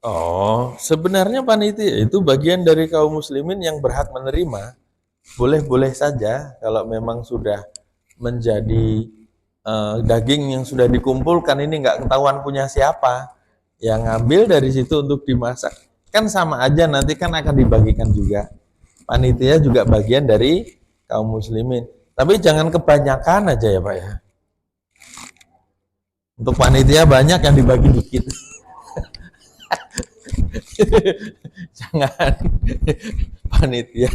Oh, sebenarnya panitia itu bagian dari kaum muslimin yang berhak menerima. Boleh-boleh saja kalau memang sudah menjadi daging yang sudah dikumpulkan ini nggak ketahuan punya siapa, yang ngambil dari situ untuk dimasak. Kan sama aja nanti kan akan dibagikan juga. Panitia juga bagian dari kaum muslimin. Tapi jangan kebanyakan aja ya Pak ya. Untuk panitia banyak yang dibagi dikit. Jangan panitia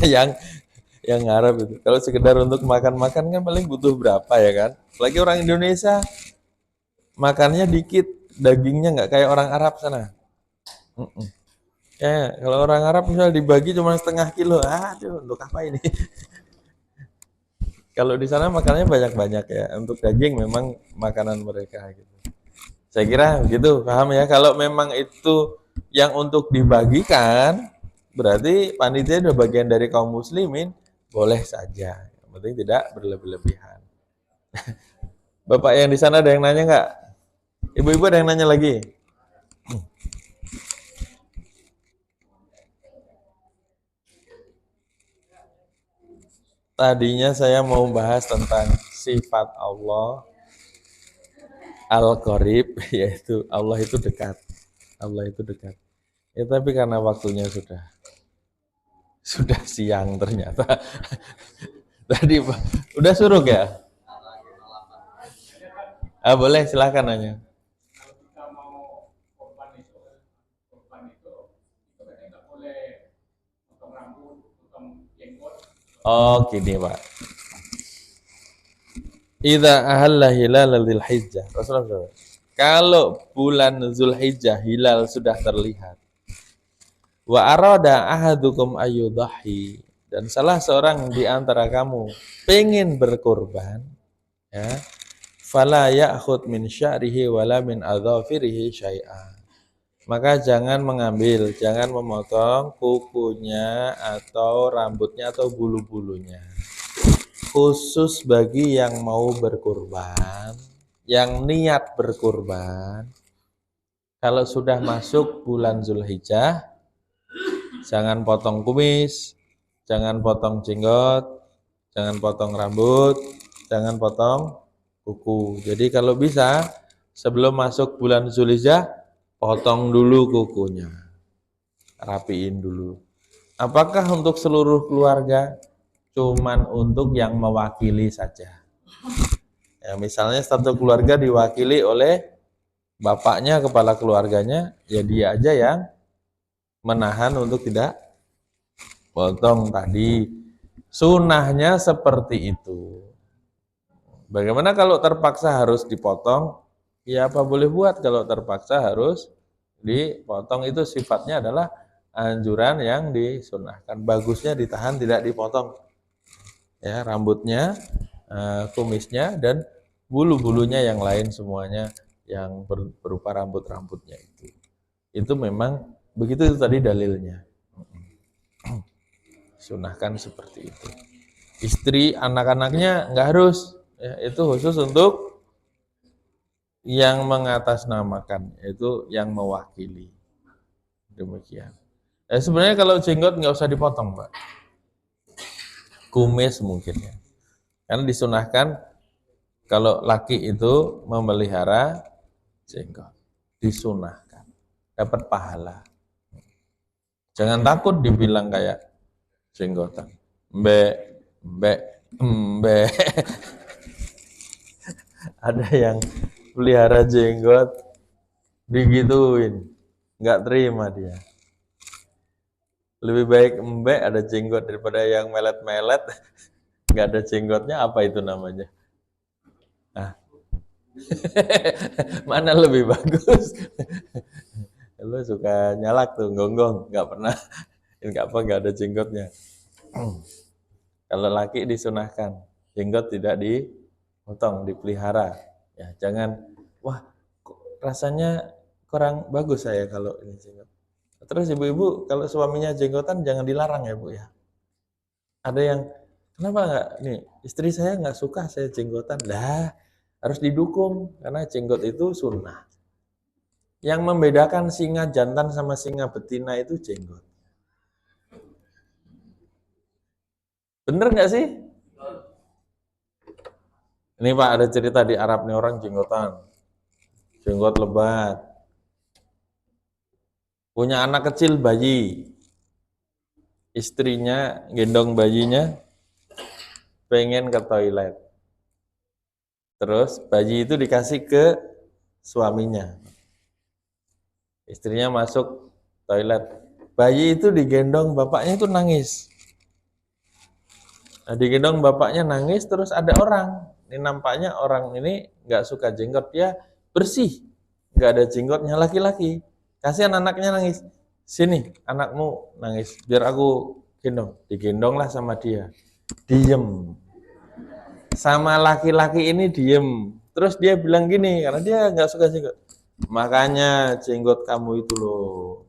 yang ngarep itu. Kalau sekedar untuk makan-makan kan paling butuh berapa ya kan? Apalagi orang Indonesia makannya dikit, dagingnya nggak kayak orang Arab sana. Ya, kalau orang Arab misal dibagi cuma setengah kilo, aduh untuk apa ini? Kalau di sana makannya banyak-banyak ya. Untuk daging memang makanan mereka gitu. Saya kira gitu, paham ya? Kalau memang itu yang untuk dibagikan, berarti panitia udah bagian dari kaum muslimin, boleh saja. Yang penting tidak berlebih-lebihan. Bapak yang di sana ada yang nanya nggak? Ibu-ibu ada yang nanya lagi? Tadinya saya mau bahas tentang sifat Allah Al-Qarib, yaitu Allah itu dekat. Allah itu dekat. Ya tapi karena waktunya sudah siang ternyata. Tadi udah suruh ya? Boleh silahkan nanya. Oh gini Pak. Idza ahalla hilal dzulhijjah. Rasulullah SAW. Kalau bulan Zulhijjah hilal sudah terlihat. Wa arada ahadukum ayyudahi, dan salah seorang di antara kamu pengen berkorban, ya, fala ya'khud min sya'rihi wala min adhafirihi syai'a. Maka jangan mengambil, jangan memotong kukunya atau rambutnya atau bulu-bulunya. Khusus bagi yang mau berkurban, yang niat berkurban, kalau sudah masuk bulan Zulhijjah, jangan potong kumis, jangan potong jenggot, jangan potong rambut, jangan potong kuku. Jadi kalau bisa sebelum masuk bulan Zulhijjah, potong dulu kukunya, rapiin dulu. Apakah untuk seluruh keluarga? Cuman untuk yang mewakili saja. Ya, misalnya satu keluarga diwakili oleh bapaknya, kepala keluarganya, ya dia aja yang menahan untuk tidak potong tadi. Sunahnya seperti itu. Bagaimana kalau terpaksa harus dipotong? Ya apa boleh buat kalau terpaksa harus dipotong, itu sifatnya adalah anjuran yang disunahkan. Bagusnya ditahan tidak dipotong. Ya, rambutnya, kumisnya dan bulu-bulunya yang lain semuanya yang berupa rambut-rambutnya itu. Itu memang begitu, itu tadi dalilnya. Sunahkan seperti itu. Istri, anak-anaknya nggak harus, ya, itu khusus untuk yang mengatasnamakan, itu yang mewakili. Demikian. Sebenarnya kalau jenggot nggak usah dipotong, Pak. Kumis mungkin ya. Karena disunahkan kalau laki itu memelihara jenggot. Disunahkan. Dapat pahala. Jangan takut dibilang kayak jenggotan. Mbek, mbek, mbek. Ada yang pelihara jenggot digituin, nggak terima dia. Lebih baik mbek ada jenggot daripada yang melet-melet nggak ada jenggotnya, apa itu namanya? Nah, mana lebih bagus? Lu suka nyalak tuh, gonggong, nggak pernah, nggak apa, nggak ada jenggotnya. Kalau laki disunahkan, jenggot tidak dipotong, dipelihara. Ya, jangan, wah, rasanya kurang bagus saya kalau ini jenggot. Terus ibu-ibu kalau suaminya jenggotan jangan dilarang ya Bu ya. Ada yang, kenapa nggak, nih istri saya nggak suka saya jenggotan. Lah, harus didukung karena jenggot itu sunnah. Yang membedakan singa jantan sama singa betina itu jenggot. Bener nggak sih? Ini Pak, ada cerita di Arab nih, orang jenggotan. Jenggot lebat. Punya anak kecil bayi. Istrinya gendong bayinya, pengen ke toilet. Terus bayi itu dikasih ke suaminya. Istrinya masuk toilet. Bayi itu digendong bapaknya itu nangis. Nah, digendong bapaknya nangis, terus ada orang. Ini nampaknya orang ini nggak suka jenggot, dia bersih, nggak ada jenggotnya, laki-laki. Kasihan anaknya nangis. Sini, anakmu nangis, biar aku gendong. Digendonglah sama dia. Diem. Sama laki-laki ini diem. Terus dia bilang gini, karena dia nggak suka jenggot. Makanya jenggot kamu itu loh.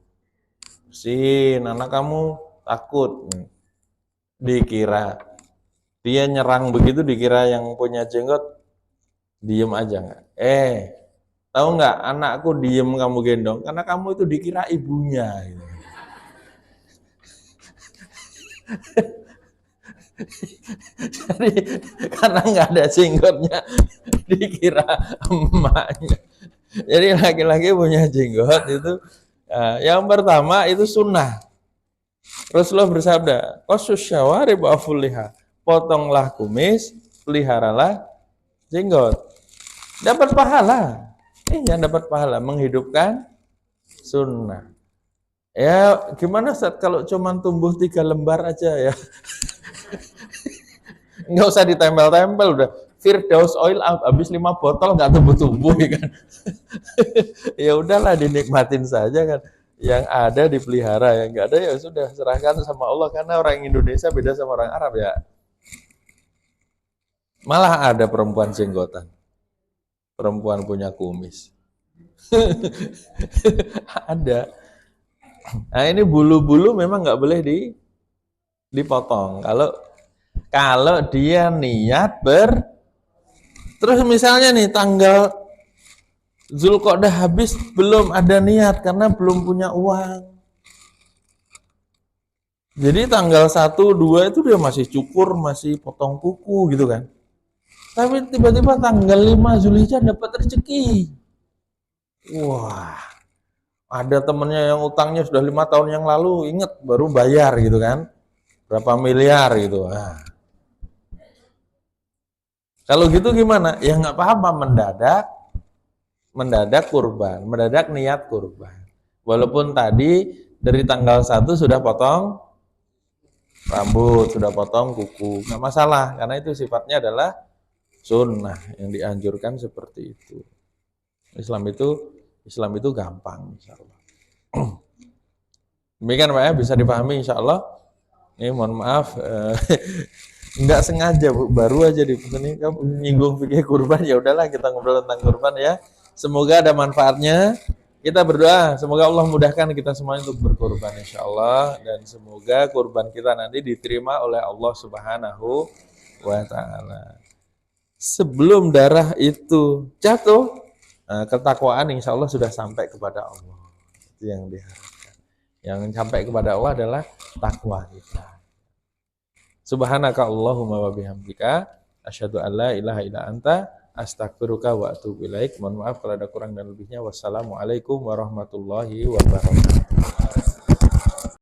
Bersihin, anak kamu takut. Dikira dia nyerang begitu, dikira yang punya jenggot diem aja nggak? Tahu nggak, anakku diem kamu gendong karena kamu itu dikira ibunya. Gitu. Jadi karena nggak ada jenggotnya dikira emaknya. Jadi laki-laki punya jenggot itu, yang pertama itu sunnah. Rasulullah bersabda, qasus syawarib wa afulliha, potonglah kumis, peliharalah jenggot. Dapat pahala. Yang dapat pahala menghidupkan sunnah. Ya gimana Ustaz kalau cuma tumbuh 3 lembar aja ya? Nggak usah ditempel-tempel, udah Firdaus oil habis 5 botol nggak tumbuh-tumbuh ya kan? Ya udahlah dinikmatin saja kan. Yang ada dipelihara, yang nggak ada ya sudah serahkan sama Allah, karena orang Indonesia beda sama orang Arab ya. Malah ada perempuan jenggotan, perempuan punya kumis. Ada. Nah ini bulu-bulu memang nggak boleh dipotong. Kalau dia niat terus misalnya nih tanggal Zulqa'dah habis belum ada niat karena belum punya uang. Jadi tanggal 1, 2 itu dia masih cukur, masih potong kuku gitu kan. Tapi tiba-tiba tanggal 5 Zulhijjah dapat rezeki. Wah, ada temennya yang utangnya sudah 5 tahun yang lalu, inget baru bayar gitu kan. Berapa miliar gitu. Nah. Kalau gitu gimana? Ya nggak apa-apa, mendadak kurban, mendadak niat kurban. Walaupun tadi dari tanggal 1 sudah potong rambut, sudah potong kuku, nggak masalah, karena itu sifatnya adalah sunnah yang dianjurkan seperti itu. Islam itu gampang, insya Allah. Demikian Pak ya, bisa dipahami insya Allah. Ini mohon maaf, nggak sengaja Bu, baru aja di sini kamu nyinggung fikih kurban, ya udahlah kita ngobrol tentang kurban ya. Semoga ada manfaatnya. Kita berdoa semoga Allah mudahkan kita semuanya untuk berkurban insya Allah, dan semoga kurban kita nanti diterima oleh Allah Subhanahu wa Ta'ala. Sebelum darah itu jatuh, ketakwaan insya Allah sudah sampai kepada Allah. Itu yang diharapkan. Yang sampai kepada Allah adalah takwa kita. Subhanaka Allahumma wa bihamdika asyhadu an la ilaha illa anta astaghfiruka wa atubu ilaik. Mohon maaf kalau ada kurang dan lebihnya. Wassalamualaikum warahmatullahi wabarakatuh.